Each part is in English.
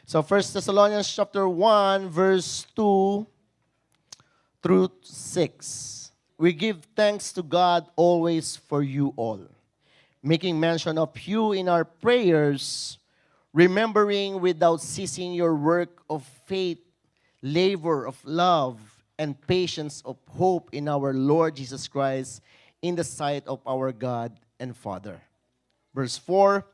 So 1 Thessalonians chapter 1, verse 2 through 6. We give thanks to God always for you all, making mention of you in our prayers, remembering without ceasing your work of faith, labor of love, and patience of hope in our Lord Jesus Christ in the sight of our God and Father. Verse 4,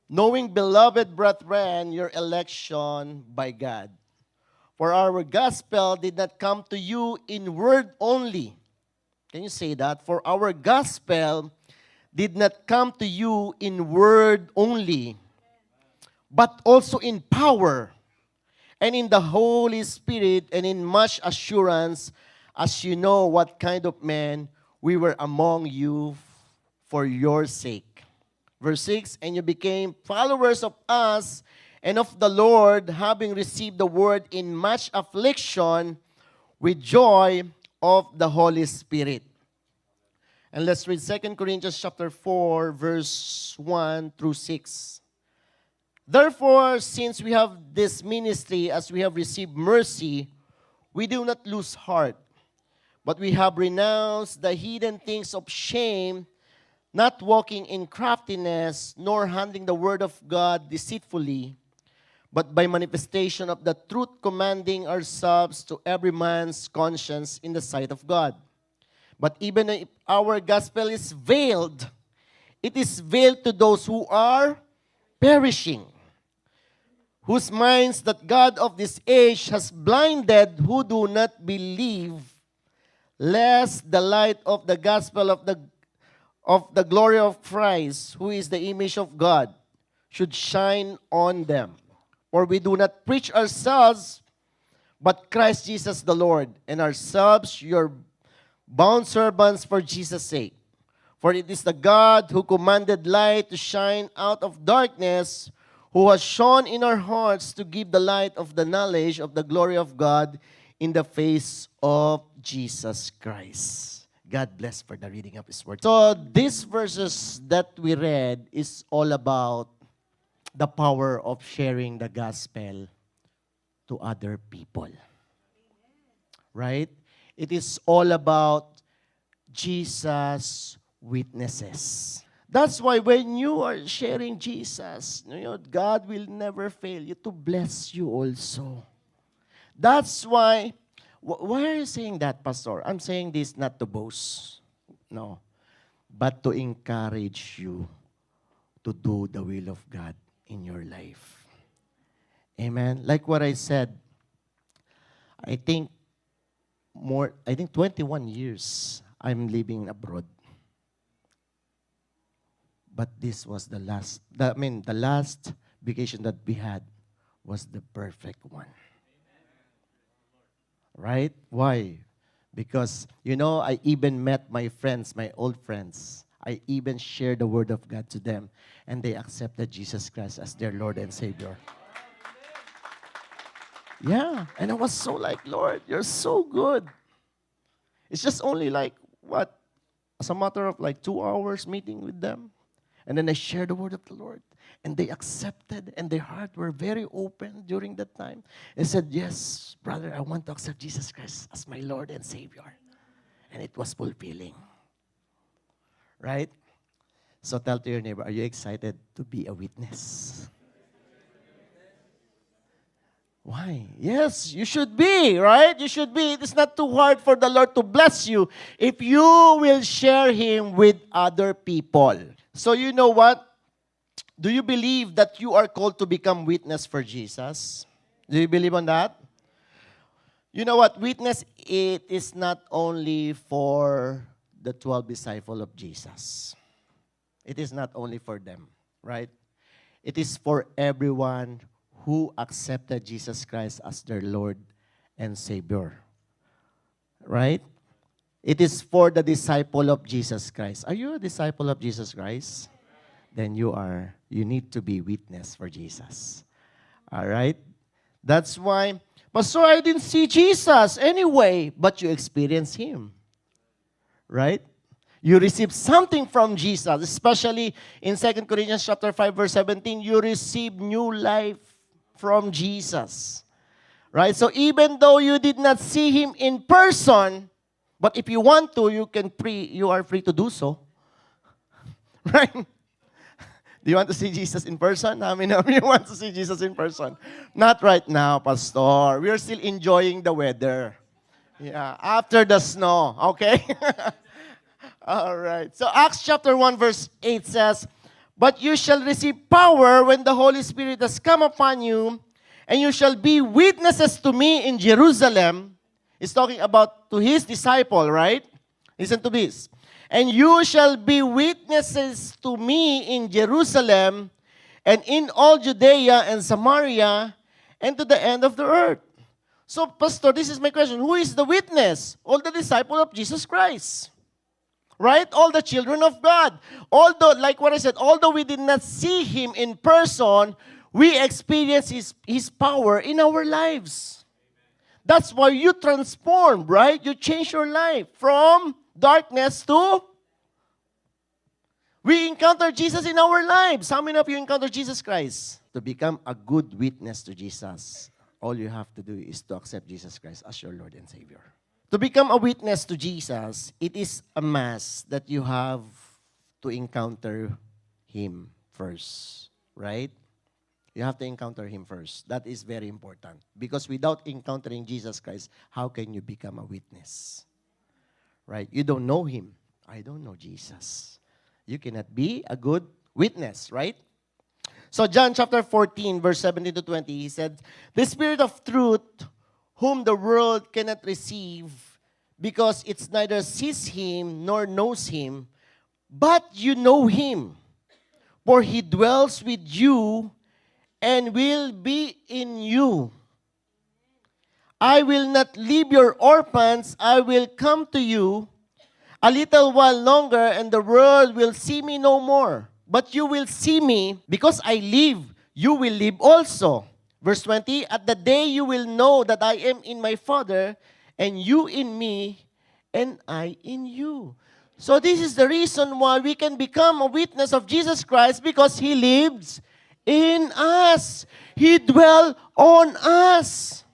knowing, beloved brethren, your election by God. For our gospel did not come to you in word only. Can you say that? For our gospel did not come to you in word only, but also in power, and in the Holy Spirit, and in much assurance, as you know what kind of men we were among you for your sake. Verse 6, and you became followers of us and of the Lord, having received the word in much affliction with joy of the Holy Spirit. And let's read 2 Corinthians chapter 4, verse 1 through 6. Therefore, since we have this ministry, as we have received mercy, we do not lose heart, but we have renounced the hidden things of shame, not walking in craftiness, nor handling the word of God deceitfully, but by manifestation of the truth, commending ourselves to every man's conscience in the sight of God. But even if our gospel is veiled, it is veiled to those who are perishing, whose minds that God of this age has blinded, who do not believe, lest the light of the gospel of the glory of Christ, who is the image of God, should shine on them. For we do not preach ourselves, but Christ Jesus the Lord, and ourselves your bound servants for Jesus' sake. For it is the God who commanded light to shine out of darkness, who has shone in our hearts to give the light of the knowledge of the glory of God in the face of Jesus Christ. God bless for the reading of His Word. So these verses that we read is all about the power of sharing the gospel to other people. Right? It is all about Jesus' witnesses. That's why when you are sharing Jesus, God will never fail you to bless you also. That's why, why are you saying that, Pastor? I'm saying this not to boast, no, but to encourage you to do the will of God in your life. Amen. Like what I said, I think 21 years I'm living abroad. But this was the last vacation that we had was the perfect one. Right? Why? Because, I even met my friends, my old friends. I even shared the word of God to them, and they accepted Jesus Christ as their Lord and Savior. Yeah, and I was so like, Lord, you're so good. It's just only like, as a matter of 2 hours meeting with them. And then I shared the word of the Lord. And they accepted, and their heart were very open during that time. And said, yes, brother, I want to accept Jesus Christ as my Lord and Savior. And it was fulfilling. Right? So tell to your neighbor, are you excited to be a witness? Why? Yes, you should be, right? You should be. It is not too hard for the Lord to bless you if you will share Him with other people. So you know what? Do you believe that you are called to become witness for Jesus? Do you believe on that? You know what? Witness, it is not only for the 12 disciples of Jesus. It is not only for them, right? It is for everyone who accepted Jesus Christ as their Lord and Savior. Right? It is for the disciple of Jesus Christ. Are you a disciple of Jesus Christ? Then you need to be witness for Jesus. All right? That's why, Pastor, I didn't see Jesus anyway, but you experienced Him. Right? You receive something from Jesus, especially in 2 Corinthians chapter 5, verse 17, you receive new life from Jesus. Right? So even though you did not see Him in person, but if you want to, you are free to do so. Right? Do you want to see Jesus in person? How many of you want to see Jesus in person? Not right now, Pastor. We are still enjoying the weather. Yeah, after the snow, okay? All right. So Acts chapter 1 verse 8 says, "But you shall receive power when the Holy Spirit has come upon you, and you shall be witnesses to me in Jerusalem." He's talking about to his disciple, right? Listen to this. "And you shall be witnesses to me in Jerusalem and in all Judea and Samaria and to the end of the earth." So, Pastor, this is my question. Who is the witness? All the disciples of Jesus Christ. Right? All the children of God. Although, like what I said, although we did not see Him in person, we experience His power in our lives. That's why you transform, right? You change your life from darkness to... We encounter Jesus in our lives. How many of you encounter Jesus Christ? To become a good witness to Jesus, all you have to do is to accept Jesus Christ as your Lord and Savior. To become a witness to Jesus, it is a must that you have to encounter Him first, right? You have to encounter Him first. That is very important. Because without encountering Jesus Christ, how can you become a witness? Right? You don't know Him. I don't know Jesus. You cannot be a good witness, right? So John chapter 14, verse 17 to 20, he said, "The Spirit of truth, whom the world cannot receive, because it neither sees Him nor knows Him, but you know Him, for He dwells with you and will be in you. I will not leave your orphans, I will come to you. A little while longer, and the world will see me no more. But you will see me, because I live, you will live also." Verse 20, "At the day you will know that I am in my Father, and you in me, and I in you." So this is the reason why we can become a witness of Jesus Christ, because He lives in us. He dwells on us.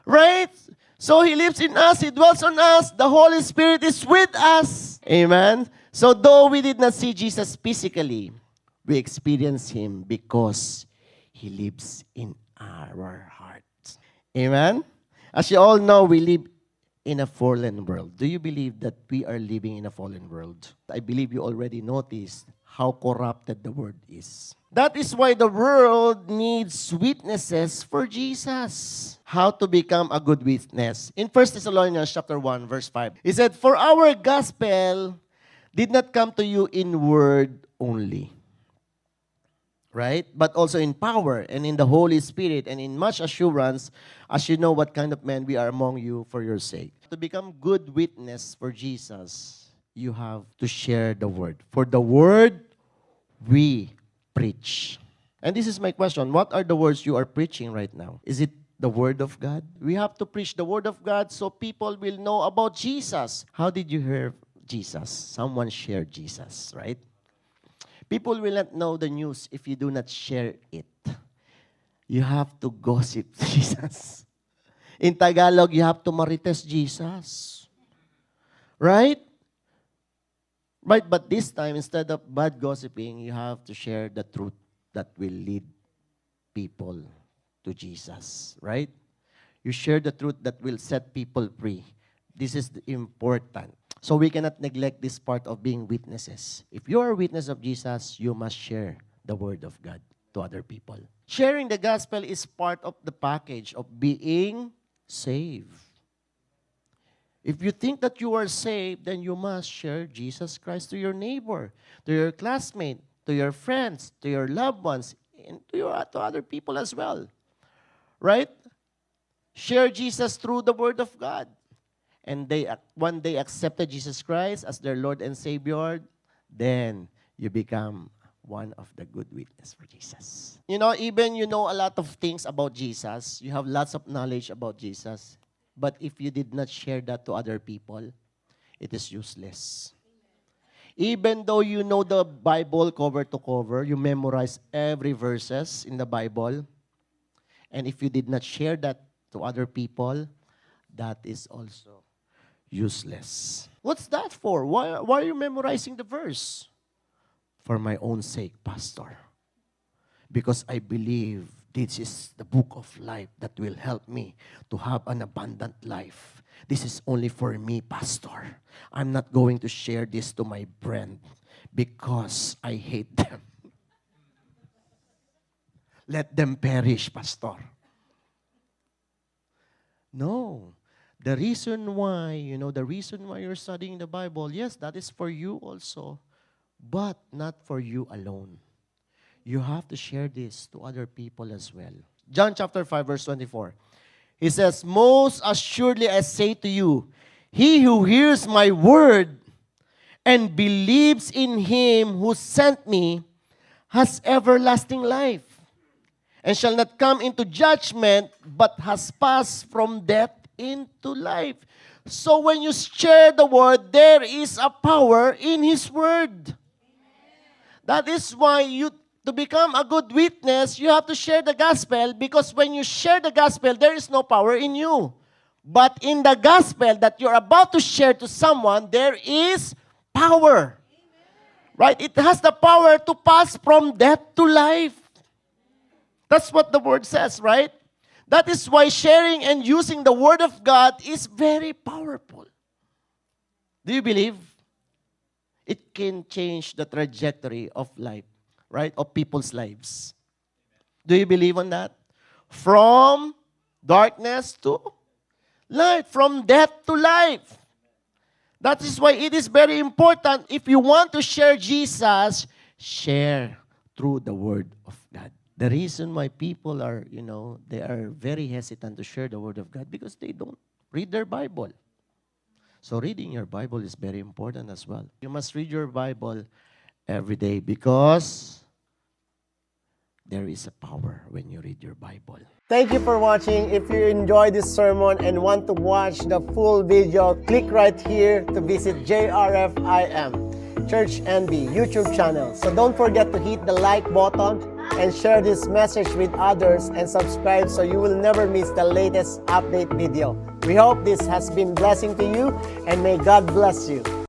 Right? So He lives in us, He dwells on us, the Holy Spirit is with us. Amen? So though we did not see Jesus physically, we experience Him because He lives in our hearts. Amen? As you all know, we live in a fallen world. Do you believe that we are living in a fallen world? I believe you already noticed how corrupted the world is. That is why the world needs witnesses for Jesus. How to become a good witness? In 1 Thessalonians chapter 1, verse 5, he said, "For our gospel did not come to you in word only." Right? "But also in power and in the Holy Spirit and in much assurance, as you know what kind of men we are among you for your sake." To become good witness for Jesus, you have to share the word. For the word we preach. And this is my question. What are the words you are preaching right now? Is it the word of God? We have to preach the word of God so people will know about Jesus. How did you hear Jesus? Someone shared Jesus, right? People will not know the news if you do not share it. You have to gossip Jesus. In Tagalog, you have to marites Jesus. Right? Right, but this time, instead of bad gossiping, you have to share the truth that will lead people to Jesus. Right? You share the truth that will set people free. This is important. So we cannot neglect this part of being witnesses. If you are a witness of Jesus, you must share the word of God to other people. Sharing the gospel is part of the package of being saved. If you think that you are saved, then you must share Jesus Christ to your neighbor, to your classmate, to your friends, to your loved ones, and to other people as well. Right? Share Jesus through the word of God. And when they accepted Jesus Christ as their Lord and Savior, then you become one of the good witness for Jesus. You know, even you know a lot of things about Jesus, you have lots of knowledge about Jesus, but if you did not share that to other people, it is useless. Even though you know the Bible cover to cover, you memorize every verses in the Bible, And if you did not share that to other people, that is also useless. What's that for? Why are you memorizing the verse? For my own sake, Pastor. Because I believe this is the book of life that will help me to have an abundant life. This is only for me, Pastor. I'm not going to share this to my friend because I hate them. Let them perish, Pastor. No. The reason why you're studying the Bible, yes, that is for you also, but not for you alone. You have to share this to other people as well. John chapter 5, verse 24. He says, most assuredly I say to you, he who hears my word and believes in him who sent me has everlasting life, and shall not come into judgment, but has passed from death into life. So when you share the word, there is a power in his word. That is why to become a good witness, you have to share the gospel, because when you share the gospel, there is no power in you. But in the gospel that you're about to share to someone, there is power. Right? It has the power to pass from death to life. That's what the word says, right? That is why sharing and using the word of God is very powerful. Do you believe? It can change the trajectory of life, right? Of people's lives. Do you believe on that? From darkness to light, from death to life. That is why it is very important, if you want to share Jesus, share through the word of God. The reason why people are, they are very hesitant to share the word of God because they don't read their Bible. So reading your Bible is very important as well. You must read your Bible every day because there is a power when you read your Bible. Thank you for watching. If you enjoyed this sermon and want to watch the full video, click right here to visit JRFIM Church NB YouTube channel. So don't forget to hit the like button and share this message with others and subscribe so you will never miss the latest update video. We hope this has been blessing to you, and may God bless you.